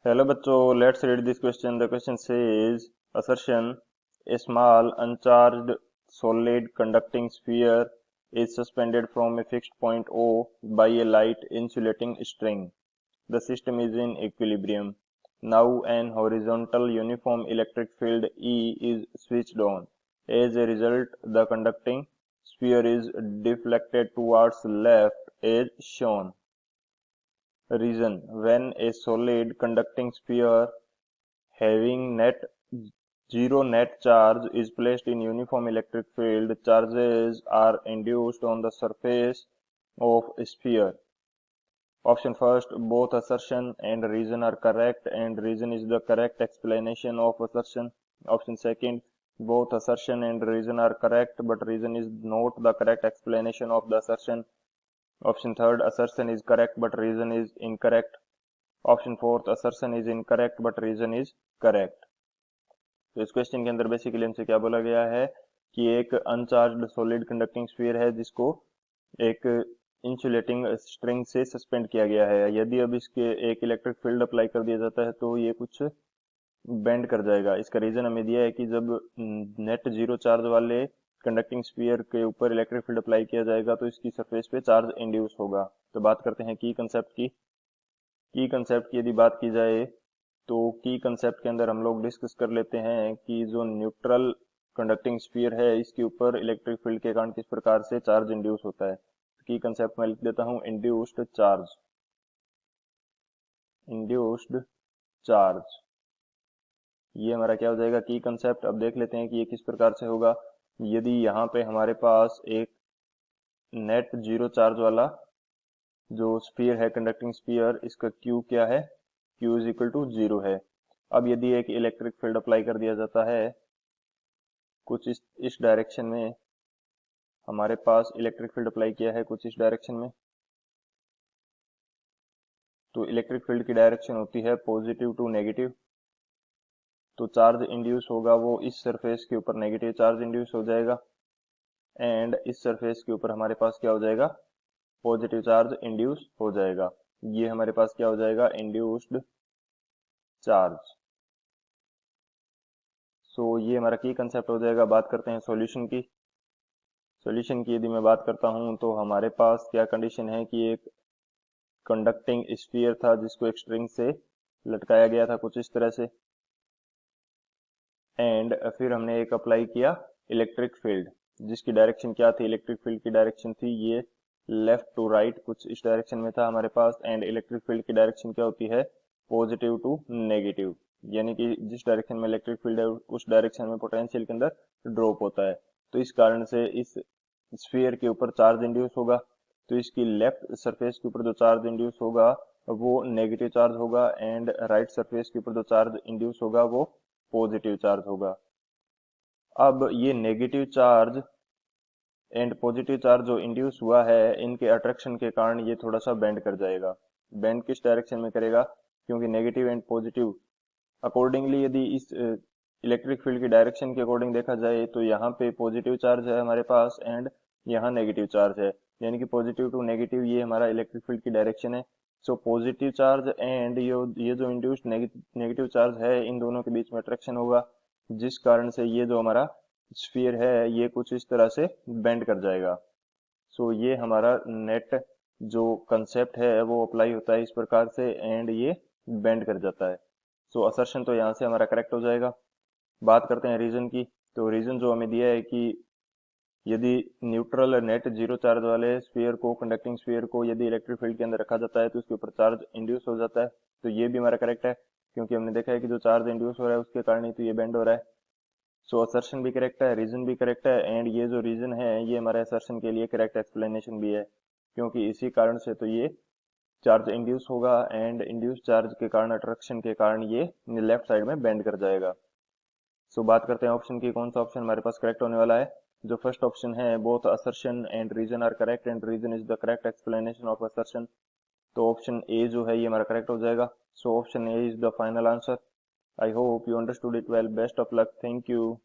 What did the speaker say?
Hello बच्चों, let's read this question. The question says assertion a small uncharged solid conducting sphere is suspended from a fixed point O by a light insulating string. The system is in equilibrium. Now an horizontal uniform electric field E is switched on. As a result, the conducting sphere is deflected towards left as shown. Reason: when a solid conducting sphere having zero net charge is placed in uniform electric field, charges are induced on the surface of a sphere. Option first, both assertion and reason are correct and reason is the correct explanation of assertion. Option second, both assertion and reason are correct but reason is not the correct explanation of the assertion. Option third, assertion is correct but reason is incorrect. Option fourth, assertion is incorrect but reason is correct. तो इस question के अंदर basically हमसे क्या बोला गया है कि एक अनचार्ज्ड सॉलिड कंडक्टिंग स्फीयर है जिसको एक इंसुलेटिंग स्ट्रिंग से सस्पेंड किया गया है. यदि अब इसके एक इलेक्ट्रिक फील्ड अप्लाई कर दिया जाता है तो ये कुछ बेंड कर जाएगा. इसका रीजन हमें दिया है कि जब नेट जीरो चार्ज वाले कंडक्टिंग स्फीयर के ऊपर इलेक्ट्रिक फील्ड अप्लाई किया जाएगा तो इसकी सरफेस पे चार्ज इंड्यूस होगा. तो बात करते हैं की कंसेप्ट की. की कंसेप्ट की यदि बात की जाए तो की कंसेप्ट के अंदर हम लोग डिस्कस कर लेते हैं कि जो न्यूट्रल कंडक्टिंग स्फीयर है इसके ऊपर इलेक्ट्रिक फील्ड के कारण किस प्रकार से चार्ज इंड्यूस होता है. की कंसेप्ट में लिख देता हूं इंड्यूस्ड चार्ज. इंड्यूस्ड चार्ज ये हमारा क्या हो जाएगा की कंसेप्ट. अब देख लेते हैं कि ये किस प्रकार से होगा. यदि यहाँ पे हमारे पास एक नेट जीरो चार्ज वाला जो स्फीयर है कंडक्टिंग स्फीयर, इसका Q क्या है, Q इज इक्वल टू 0 है. अब यदि एक इलेक्ट्रिक फील्ड अप्लाई कर दिया जाता है कुछ इस डायरेक्शन में, हमारे पास इलेक्ट्रिक फील्ड अप्लाई किया है कुछ इस डायरेक्शन में, तो इलेक्ट्रिक फील्ड की डायरेक्शन होती है पॉजिटिव टू नेगेटिव. तो चार्ज इंड्यूस होगा वो इस सरफेस के ऊपर नेगेटिव चार्ज इंड्यूस हो जाएगा एंड इस सरफेस के ऊपर हमारे पास क्या हो जाएगा, पॉजिटिव चार्ज इंड्यूस हो जाएगा. ये हमारे पास क्या हो जाएगा, इंड्यूस्ड चार्ज. सो ये हमारा की कंसेप्ट हो जाएगा. बात करते हैं सॉल्यूशन की. सॉल्यूशन की यदि मैं बात करता हूं तो हमारे पास क्या कंडीशन है कि एक कंडक्टिंग स्फीयर था जिसको एक स्ट्रिंग से लटकाया गया था कुछ इस तरह से, एंड फिर हमने एक अप्लाई किया इलेक्ट्रिक फील्ड जिसकी डायरेक्शन क्या थी, इलेक्ट्रिक फील्ड की डायरेक्शन थी ये लेफ्ट टू राइट कुछ इस डायरेक्शन में था हमारे पास, एंड इलेक्ट्रिक फील्ड की डायरेक्शन क्या होती है, पॉजिटिव टू नेगेटिव. यानी कि जिस डायरेक्शन में इलेक्ट्रिक फील्ड है उस डायरेक्शन में पोटेंशियल के अंदर ड्रॉप होता है. तो इस कारण से इस स्फीयर के ऊपर चार्ज इंड्यूस होगा. तो इसकी लेफ्ट सरफेस के ऊपर जो चार्ज इंड्यूस होगा वो नेगेटिव चार्ज होगा एंड राइट सरफेस के ऊपर जो चार्ज इंड्यूस होगा वो पॉजिटिव चार्ज होगा. अब ये negative charge and positive charge जो इंड्यूस हुआ है इनके अट्रैक्शन के कारण ये थोड़ा सा बेंड कर जाएगा. बेंड किस डायरेक्शन में करेगा, क्योंकि नेगेटिव एंड पॉजिटिव अकॉर्डिंगली यदि इस इलेक्ट्रिक फील्ड की डायरेक्शन के अकॉर्डिंग देखा जाए तो यहाँ पे पॉजिटिव चार्ज है हमारे पास एंड यहाँ नेगेटिव चार्ज है. यानी कि पॉजिटिव टू नेगेटिव ये हमारा इलेक्ट्रिक फील्ड की डायरेक्शन है. सो पॉजिटिव चार्ज एंड ये जो इंड्यूस्ड नेगेटिव चार्ज है इन दोनों के बीच में अट्रैक्शन होगा जिस कारण से ये जो हमारा स्फीयर है ये कुछ इस तरह से बेंड कर जाएगा. सो ये हमारा नेट जो कंसेप्ट है वो अप्लाई होता है इस प्रकार से एंड ये बेंड कर जाता है. सो असर्शन तो यहाँ से हमारा करेक्ट हो जाएगा. बात करते हैं रीजन की. तो रीजन जो हमें दिया है कि यदि न्यूट्रल नेट जीरो चार्ज वाले स्फीयर को कंडक्टिंग स्फीयर को यदि इलेक्ट्रिक फील्ड के अंदर रखा जाता है तो उसके ऊपर चार्ज इंड्यूस हो जाता है. तो ये भी हमारा करेक्ट है क्योंकि हमने देखा है कि जो चार्ज इंड्यूस हो रहा है उसके कारण ही तो ये बेंड हो रहा है. सो असर्शन भी करेक्ट है, रीजन भी करेक्ट है एंड ये जो रीजन है ये हमारे असर्शन के लिए करेक्ट एक्सप्लेनेशन भी है क्योंकि इसी कारण से तो ये चार्ज इंड्यूस होगा एंड इंड्यूस चार्ज के कारण अट्रैक्शन के कारण ये लेफ्ट साइड में बेंड कर जाएगा. सो बात करते हैं ऑप्शन की, कौन सा ऑप्शन हमारे पास करेक्ट होने वाला है. जो फर्स्ट ऑप्शन है both assertion and reason are correct and reason is the correct explanation of assertion. तो ऑप्शन ए जो है ये हमारा करेक्ट हो जाएगा. So option A is the final answer. I hope you understood it well. Best of luck. Thank you.